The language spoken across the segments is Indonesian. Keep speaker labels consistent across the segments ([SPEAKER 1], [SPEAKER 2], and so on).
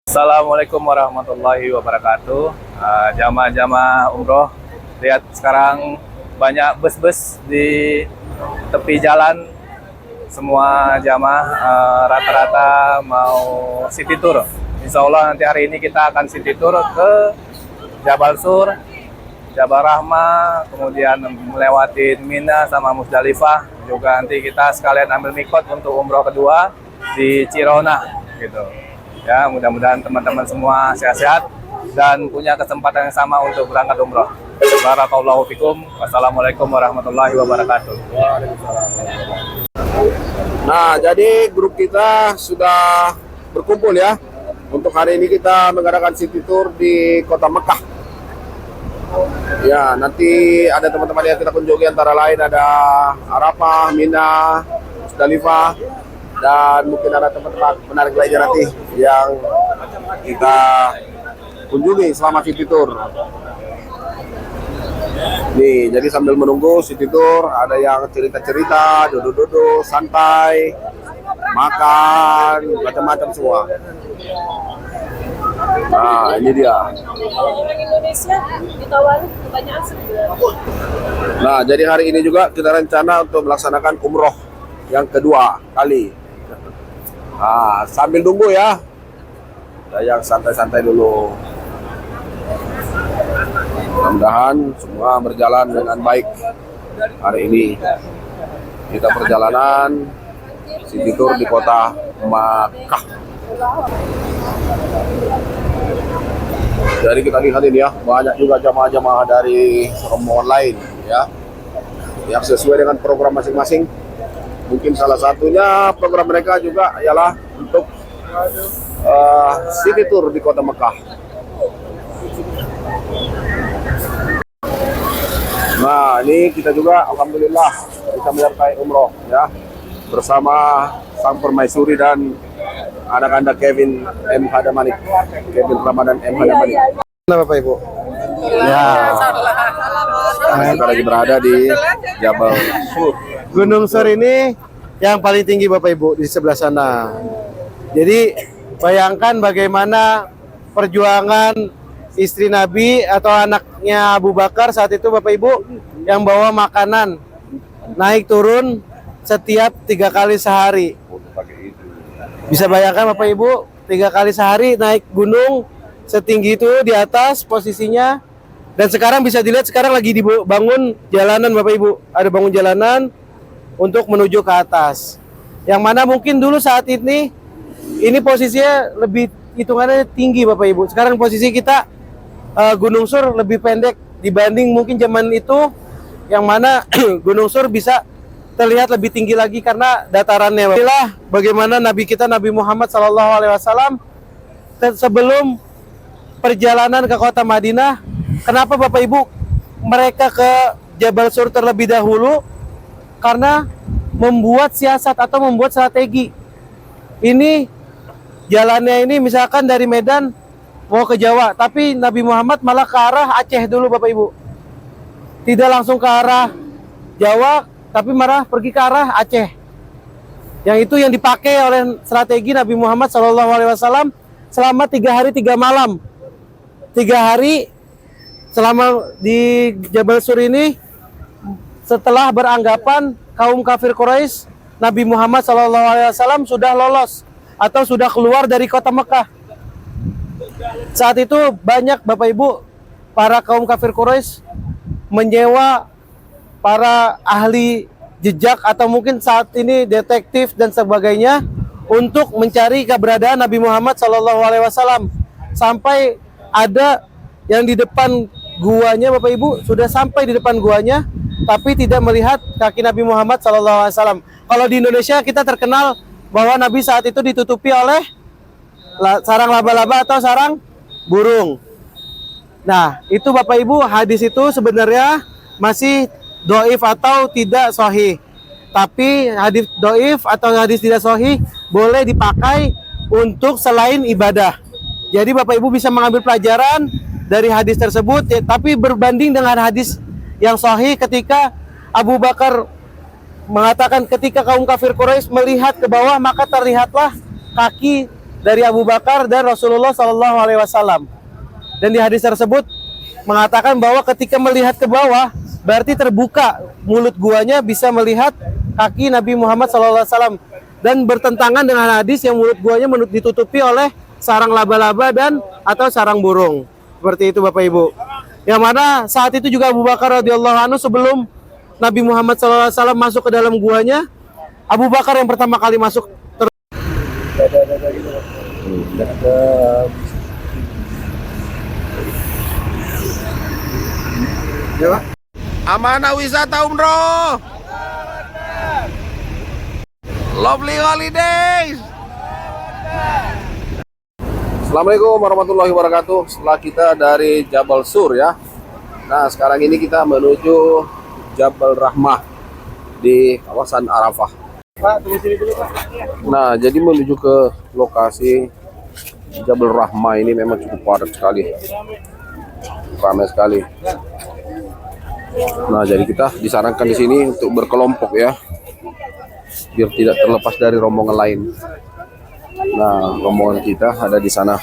[SPEAKER 1] Assalamualaikum warahmatullahi wabarakatuh. Jamaah-jamaah umroh, lihat sekarang banyak bus-bus di tepi jalan. Semua jamaah rata-rata mau city tour. Insya Allah nanti hari ini kita akan city tour ke Jabal Sur, Jabal Rahmah, kemudian melewati Mina sama Musdalifah. Juga nanti kita sekalian ambil mikot untuk umroh kedua di Cirona gitu. Ya, mudah-mudahan teman-teman semua sehat-sehat dan punya kesempatan yang sama untuk berangkat umroh. Barakallahu fikum. Wassalamualaikum warahmatullahi wabarakatuh.
[SPEAKER 2] Nah, jadi grup kita sudah berkumpul ya. Untuk hari ini kita mengadakan city tour di kota Mekah. Ya, nanti ada teman-teman yang kita kunjungi antara lain ada Arafah, Mina, Musdalifah, dan mungkin ada tempat-tempat menarik lainnya nanti yang kita kunjungi selama city tour. Nih, jadi sambil menunggu city tour, ada yang cerita-cerita, duduk-duduk, santai, makan, macam-macam semua. Nah, ini dia.
[SPEAKER 3] Orang Indonesia ditawarin kebanyakan sebulan.
[SPEAKER 2] Nah, jadi hari ini juga kita rencana untuk melaksanakan umroh yang kedua kali. Nah, sambil nunggu ya. Yang santai-santai dulu. Mudah-mudahan semua berjalan dengan baik hari ini. Kita perjalanan city tour di kota Makkah. Jadi kita lihat ini ya, banyak juga jamaah-jamaah dari rombongan lain ya, yang sesuai dengan program masing-masing. Mungkin salah satunya program mereka juga ialah untuk city tour di kota Mekah. Nah, ini kita juga alhamdulillah bisa menyertai umroh ya bersama sang permaisuri dan anak-anak Kevin M. Hadamanik, Kevin Ramadan M. Hadamanik. Mana Bapak Ibu? Ya, kita lagi berada di Jabal Sur.
[SPEAKER 4] Gunung Sur ini yang paling tinggi Bapak Ibu di sebelah sana. Jadi bayangkan bagaimana perjuangan istri Nabi atau anaknya Abu Bakar saat itu Bapak Ibu yang bawa makanan naik turun setiap 3 kali sehari. Bisa bayangkan Bapak Ibu 3 kali sehari naik gunung setinggi itu di atas posisinya. Dan sekarang bisa dilihat sekarang lagi dibangun jalanan Bapak Ibu. Ada bangun jalanan untuk menuju ke atas. Yang mana mungkin dulu saat ini posisinya lebih hitungannya tinggi Bapak Ibu. Sekarang posisi kita Gunung Sur lebih pendek dibanding mungkin zaman itu, yang mana Gunung Sur bisa terlihat lebih tinggi lagi karena datarannya. Inilah bagaimana Nabi kita Nabi Muhammad SAW sebelum perjalanan ke kota Madinah. Kenapa Bapak Ibu mereka ke Jabal Sur terlebih dahulu? Karena membuat siasat atau membuat strategi. Ini jalannya ini misalkan dari Medan mau ke Jawa, tapi Nabi Muhammad malah ke arah Aceh dulu Bapak Ibu. Tidak langsung ke arah Jawa, tapi malah pergi ke arah Aceh. Yang itu yang dipakai oleh strategi Nabi Muhammad SAW selama 3 hari 3 malam. 3 hari selama di Jabal Sur ini, setelah beranggapan kaum kafir Quraisy Nabi Muhammad SAW sudah lolos atau sudah keluar dari kota Mekah. Saat itu banyak Bapak Ibu para kaum kafir Quraisy menyewa para ahli jejak atau mungkin saat ini detektif dan sebagainya untuk mencari keberadaan Nabi Muhammad SAW. Sampai ada yang di depan guanya Bapak Ibu sudah sampai di depan guanya, tapi tidak melihat kaki Nabi Muhammad SAW. Kalau di Indonesia kita terkenal bahwa Nabi saat itu ditutupi oleh sarang laba-laba atau sarang burung. Nah, itu Bapak Ibu hadis itu sebenarnya masih doif atau tidak sahih. Tapi hadis doif atau hadis tidak sahih boleh dipakai untuk selain ibadah. Jadi Bapak Ibu bisa mengambil pelajaran dari hadis tersebut, ya, tapi berbanding dengan hadis yang sahih ketika Abu Bakar mengatakan ketika kaum kafir Quraisy melihat ke bawah maka terlihatlah kaki dari Abu Bakar dan Rasulullah Shallallahu Alaihi Wasallam. Dan di hadis tersebut mengatakan bahwa ketika melihat ke bawah berarti terbuka mulut guanya bisa melihat kaki Nabi Muhammad SAW, dan bertentangan dengan hadis yang mulut guanya ditutupi oleh sarang laba-laba dan atau sarang burung. Seperti itu Bapak Ibu. Yang mana saat itu juga Abu Bakar radhiyallahu anhu sebelum Nabi Muhammad SAW masuk ke dalam guanya, Abu Bakar yang pertama kali masuk.
[SPEAKER 2] Amanah wisata umroh. Lovely holidays. Assalamualaikum warahmatullahi wabarakatuh. Setelah kita dari Jabal Sur ya. Nah, sekarang ini kita menuju Jabal Rahmah di kawasan Arafah.
[SPEAKER 4] Pak, tunggu sini dulu Pak.
[SPEAKER 2] Nah, jadi menuju ke lokasi Jabal Rahmah ini memang cukup padat sekali. Ramai sekali. Nah, jadi kita disarankan di sini untuk berkelompok ya, biar tidak terlepas dari rombongan lain. Nah, rombongan kita ada di sana.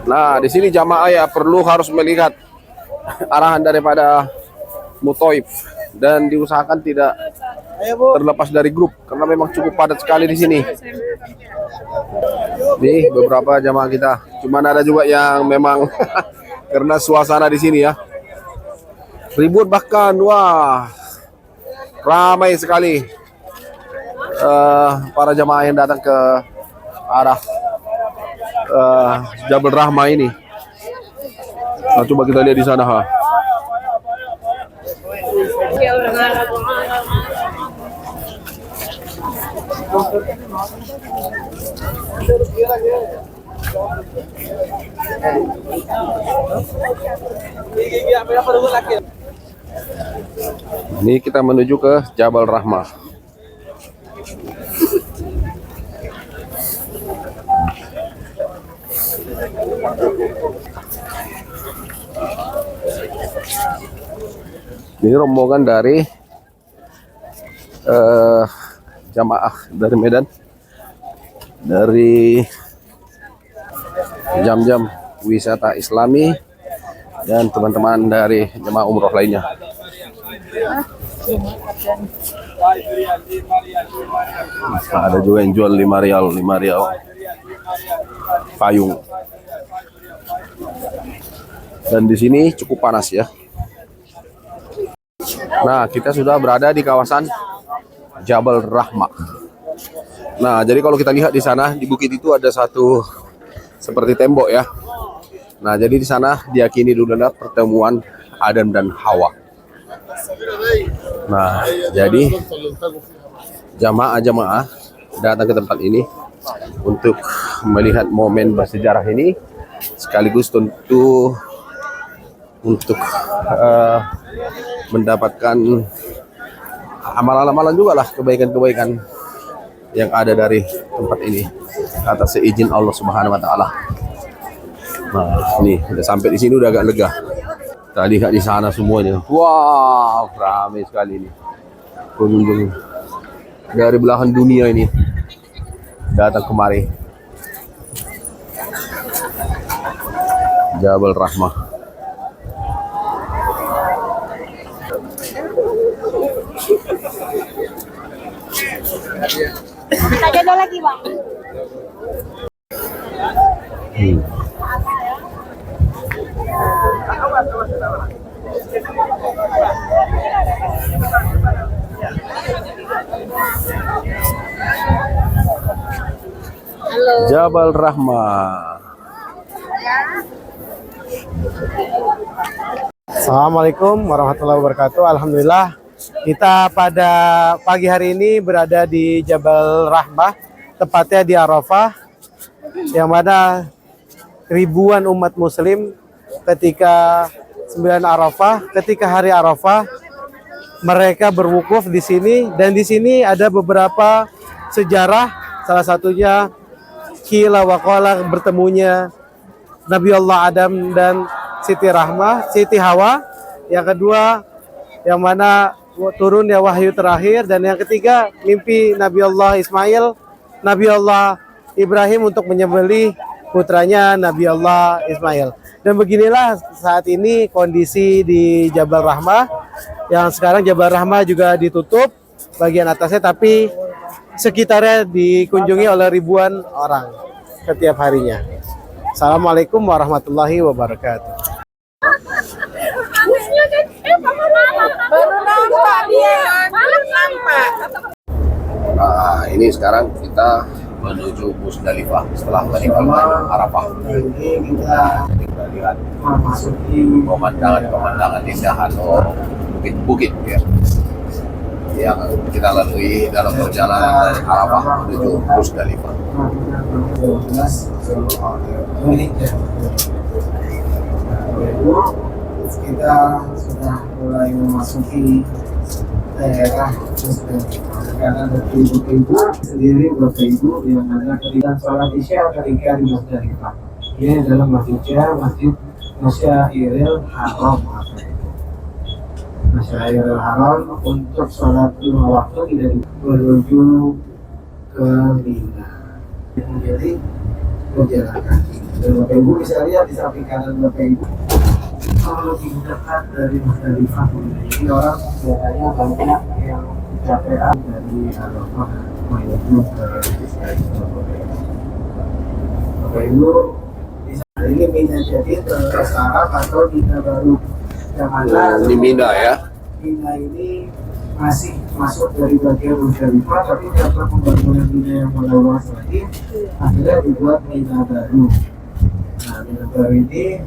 [SPEAKER 2] Nah, di sini jamaah ya harus melihat arahan daripada Mutoib dan diusahakan tidak terlepas dari grup karena memang cukup padat sekali di sini. Nih beberapa jamaah kita. Cuman ada juga yang memang karena suasana di sini ya ribut, bahkan wah ramai sekali para jamaah yang datang ke arah Jabal Rahmah ini. Nah, coba kita lihat di sana ha. Ini kita menuju ke Jabal Rahmah. Ini rombongan dari jamaah dari Medan, dari jam-jam wisata Islami, dan teman-teman dari jemaah umroh lainnya. Nah, ada juga yang jual 5 rial payung. Dan di sini cukup panas ya. Nah, kita sudah berada di kawasan Jabal Rahmah. Nah, jadi kalau kita lihat di sana di bukit itu ada satu seperti tembok ya. Nah, jadi di sana diyakini dulu ada pertemuan Adam dan Hawa. Nah, jadi jamaah-jamaah datang ke tempat ini untuk melihat momen bersejarah ini, sekaligus tentu untuk mendapatkan amalan-amalan juga lah, kebaikan-kebaikan yang ada dari tempat ini atas seizin Allah Subhanahu wa taala. Nah, ini udah sampai di sini udah agak lega. Kita lihat di sana semuanya. Wow, ramai sekali ini. Pengunjung dari belahan dunia ini datang kemari. Jabal Rahmah.
[SPEAKER 3] Ada lagi bang. Halo.
[SPEAKER 2] Jabal Rahmah.
[SPEAKER 4] Assalamualaikum warahmatullahi wabarakatuh. Alhamdulillah kita pada pagi hari ini berada di Jabal Rahmah, tepatnya di Arafah, yang mana ribuan umat muslim ketika 9 Arafah, ketika hari Arafah mereka berwukuf di sini, dan di sini ada beberapa sejarah, salah satunya Qila wa qala, bertemunya Nabi Allah Adam dan Siti Hawa. Yang kedua, yang mana turun ya wahyu terakhir, dan yang ketiga mimpi Nabi Allah Ismail, Nabi Allah Ibrahim untuk menyembelih putranya Nabi Allah Ismail. Dan beginilah saat ini kondisi di Jabal Rahmah, yang sekarang Jabal Rahmah juga ditutup bagian atasnya, tapi sekitarnya dikunjungi oleh ribuan orang setiap harinya. Assalamualaikum warahmatullahi wabarakatuh.
[SPEAKER 3] Baru nampak dia, baru nampak.
[SPEAKER 2] Nah, ini sekarang kita menuju Musdalifah setelah meninggalkan Arafah.
[SPEAKER 4] Ini kita
[SPEAKER 2] Kita lihat
[SPEAKER 4] memasuki
[SPEAKER 2] pemandangan indah atau bukit-bukit ya, yang kita lalui dalam perjalanan dari Arafah menuju Musdalifah.
[SPEAKER 4] Kita sudah mulai memasuki daerah Musdalifah. Karena ibu-ibu sendiri, bapak ibu yang ada ketika sholat isya ketika di Musdalifah. Ini adalah masjidnya, Masjid Masyairil Haram. Masyairil Haram untuk sholat 5 waktu tidak menuju ke Mina. Jadi berjalan kaki. Dan bapak ibu bisa lihat di samping kanan bapak ibu lebih dekat dari Musdalifah. Jadi orang biasanya banyak yang capean dari Arafah menuju ke Musdalifah. Bapak ibu bisa ini Mina, jadi terus Arab atau Mina baru. Yang mana
[SPEAKER 2] Di Mina ya.
[SPEAKER 4] Mina ini masih masuk dari bagian Musdalifah, tapi karena pembangunan Mina yang meluas lagi, akhirnya dibuat Mina baru. Nah, Mina baru ini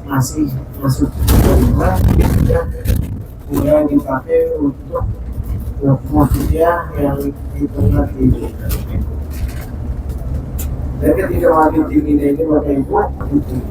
[SPEAKER 4] masih masuk ke Musdalifah, sudah mulai dipakai untuk motifnya yang dikenal di Mina. Dan ketika wajib di Mina ini bapak ibu putih.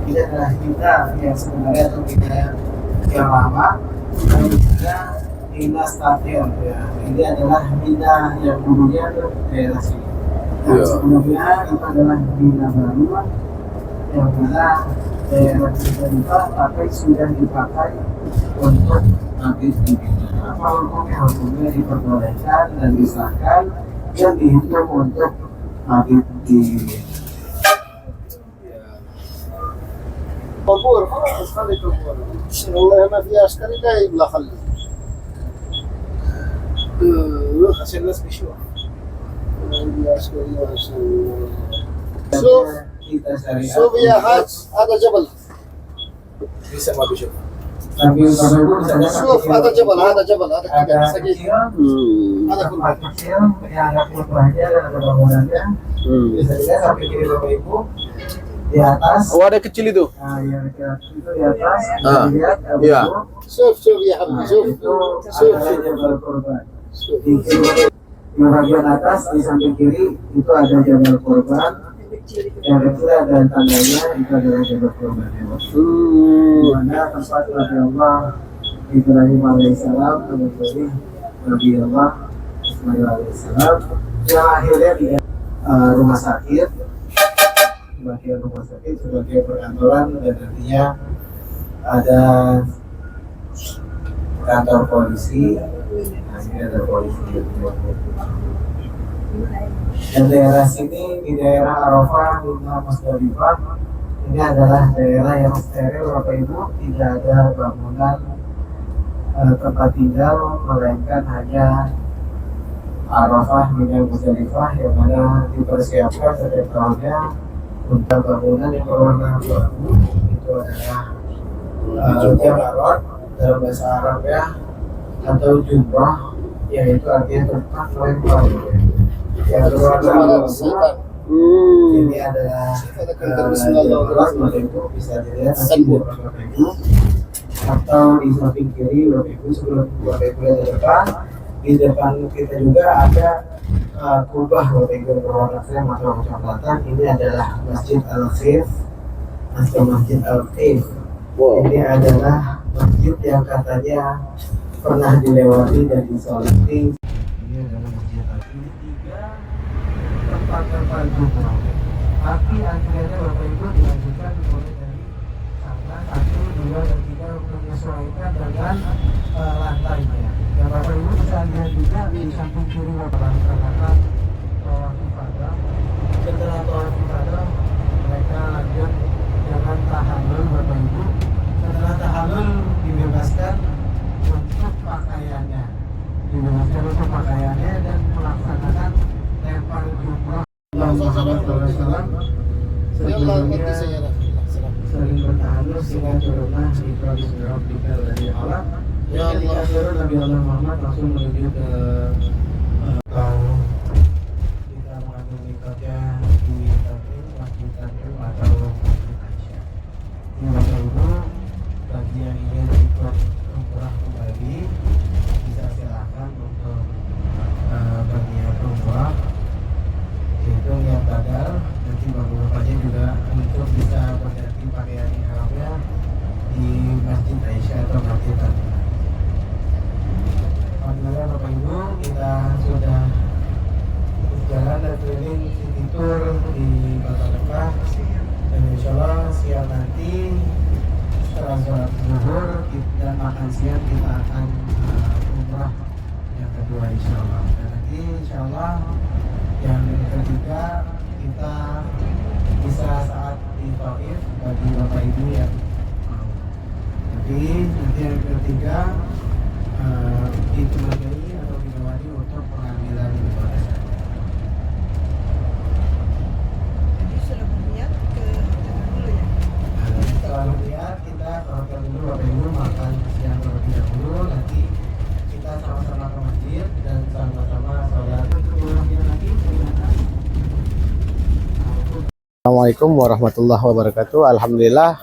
[SPEAKER 4] Ini adalah Mina yang sebenarnya atau Mina yang lama, dan juga Mina stadion ya. Ini adalah Mina yang dulunya itu daerah sini. Dan sebelumnya itu adalah Mina baru yang mana daerah Musdalifah tapi sudah dipakai untuk mabit di Mina. Apa hukumnya? Hukumnya diperbolehkan dan disahkan yang dihitung untuk mabit di Mina.
[SPEAKER 5] طابور خلاص خلي طابور والله ما في عسكري جايب لا خلي عشان الناس بيشوفوا شوف شوف يا حاج هذا جبل
[SPEAKER 2] Bisa mau bisa.
[SPEAKER 5] شوف هذا جبل هذا جبل هذا كده سجيد هذا كله
[SPEAKER 4] kecil yang ada perubahannya dan ada bangunannya. Bisa dilihat sampai kiri bapak ibu di atas.
[SPEAKER 2] Oh, ada kecil itu.
[SPEAKER 4] Nah, yang itu di atas.
[SPEAKER 2] Ah,
[SPEAKER 4] Dilihat,
[SPEAKER 2] iya.
[SPEAKER 5] شوف شوف يا حبيبي شوف
[SPEAKER 4] itu
[SPEAKER 5] شوف
[SPEAKER 4] ada
[SPEAKER 5] شوف
[SPEAKER 4] Jabal Korban. Di kiri, di bagian atas di samping kiri itu ada Jabal Korban. Yang kecil ada tandanya, itu adalah Jabal Korban. Di mana tempat Nabi Allah Ibrahim alaihissalam menyembelih Nabi Allah Ismail alaihissalam, yang akhirnya di rumah sakit, sebagai rumah sakit, sebagai perkantoran, dan nantinya ada kantor polisi. Nah, ini ada polisi. Dan daerah sini di daerah Arafah, Mina, Musdalifah, ini adalah daerah yang steril bapak ibu, tidak ada bangunan tempat tinggal, melainkan hanya Arafah, Mina, Musdalifah yang mana dipersiapkan setiap tahunnya untuk bangunan yang berwarna abu. Itu adalah Jamarot dalam bahasa Arab ya, atau jumrah, yaitu artinya tempat lempar yang berwarna abu. Ini adalah Jamarot, bapak ibu bisa dilihat nanti di bapak ibu atau di samping kiri bapak ibu sebelum bapak ibu di depan. Di depan kita juga ada kubah bapak ibu berwarna krem atau kecoklatan. Ini adalah Masjid Al-Khif atau Masjid Al-Khif. Ini adalah masjid yang katanya pernah dilewati dan disolati. Ini adalah Masjid Al-Khif. Tiga tempat-tempat kubah. Tapi antriannya bapak ibu dilanjutkan mulai dari satu, dua, dan tiga menyesuaikan dengan lantainya. Yang Bapak Ibu bisa lihat juga di samping kiri Bapak melaksanakan tawaf ifadah. Setelah tawaf ifadah, mereka lanjut dengan tahallul Bapak Ibu. Setelah tahallul dibebaskan untuk pakaiannya, dan melaksanakan lempar jumrah. Sebelumnya sering bertahalus dengan turunah ikrar bismillahirrahmanirrahim dari alam. Ketika turun Nabi Allah Muhammad langsung menuju ke kita mengambil mikotnya di Masjid Tanjung atau Masjid Aisyah. Ini Bapak Ibu, bagi yang ingin ikut umrah kembali bisa silakan untuk berniat umrah, yaitu niat badal. Nanti bapak-bapaknya juga untuk bisa berganti pakaian ihramnya di Masjid Aisyah atau Masjid Tanjung. Alhamdulillah Bapak Ibu, kita sudah berjalan dan keliling city tour di Kota Mekah, dan insya Allah siang nanti setelah sholat zuhur dan makan siang kita akan umrah yang kedua insya Allah. Dan nanti insya Allah yang ketiga kita bisa saat di Taif bagi Bapak Ibu yang mau. Jadi nanti yang ketiga ditemani atau ditemani untuk pengambilan ibadah.
[SPEAKER 3] Jadi sudah berniat ke hotel dulu ya?
[SPEAKER 4] Setelah berniat kita ke hotel dulu Bapak Ibu, makan siang terlebih dahulu. Nanti kita sama-sama ke masjid dan sama-sama sholat. Assalamualaikum warahmatullahi wabarakatuh. Alhamdulillah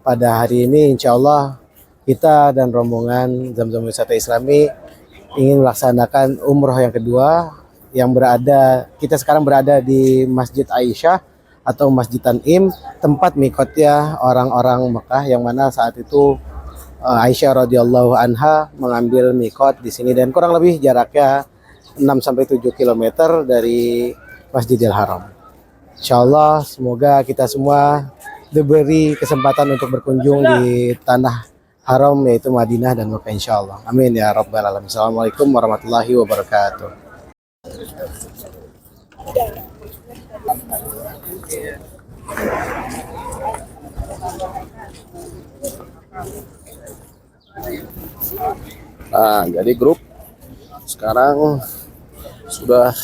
[SPEAKER 4] pada hari ini insya Allah kita dan rombongan Zamzam Wisata Islami ingin melaksanakan umroh yang kedua yang kita sekarang berada di Masjid Aisyah atau Masjid Tanim, tempat mikotnya orang-orang Mekah yang mana saat itu Aisyah radhiyallahu anha mengambil mikot di sini, dan kurang lebih jaraknya 6-7 km dari Masjidil Haram. Insyaallah semoga kita semua diberi kesempatan untuk berkunjung di tanah haram yaitu Madinah dan Mekah insyaallah. Amin ya rabbal alamin. Assalamualaikum warahmatullahi wabarakatuh.
[SPEAKER 2] Nah, jadi grup sekarang sudah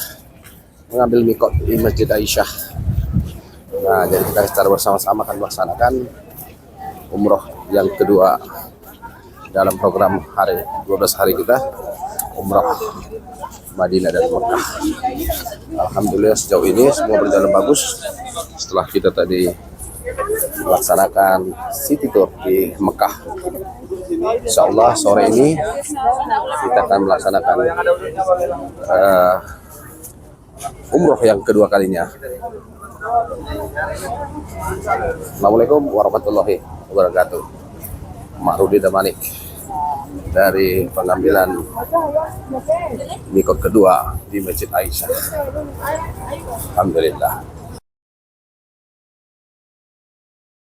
[SPEAKER 2] mengambil mikot di Masjid Aisyah. Nah, jadi kita secara bersama-sama akan melaksanakan umroh yang kedua dalam program 12 hari kita umroh Madinah dan Mekah. Alhamdulillah sejauh ini semua berjalan bagus. Setelah kita tadi melaksanakan city tour di Mekah, insya Allah sore ini kita akan melaksanakan umroh yang kedua kalinya. Assalamualaikum warahmatullahi wabarakatuh. Ma'rudi Damanik dari pengambilan mikot kedua di Masjid Aisyah. Alhamdulillah.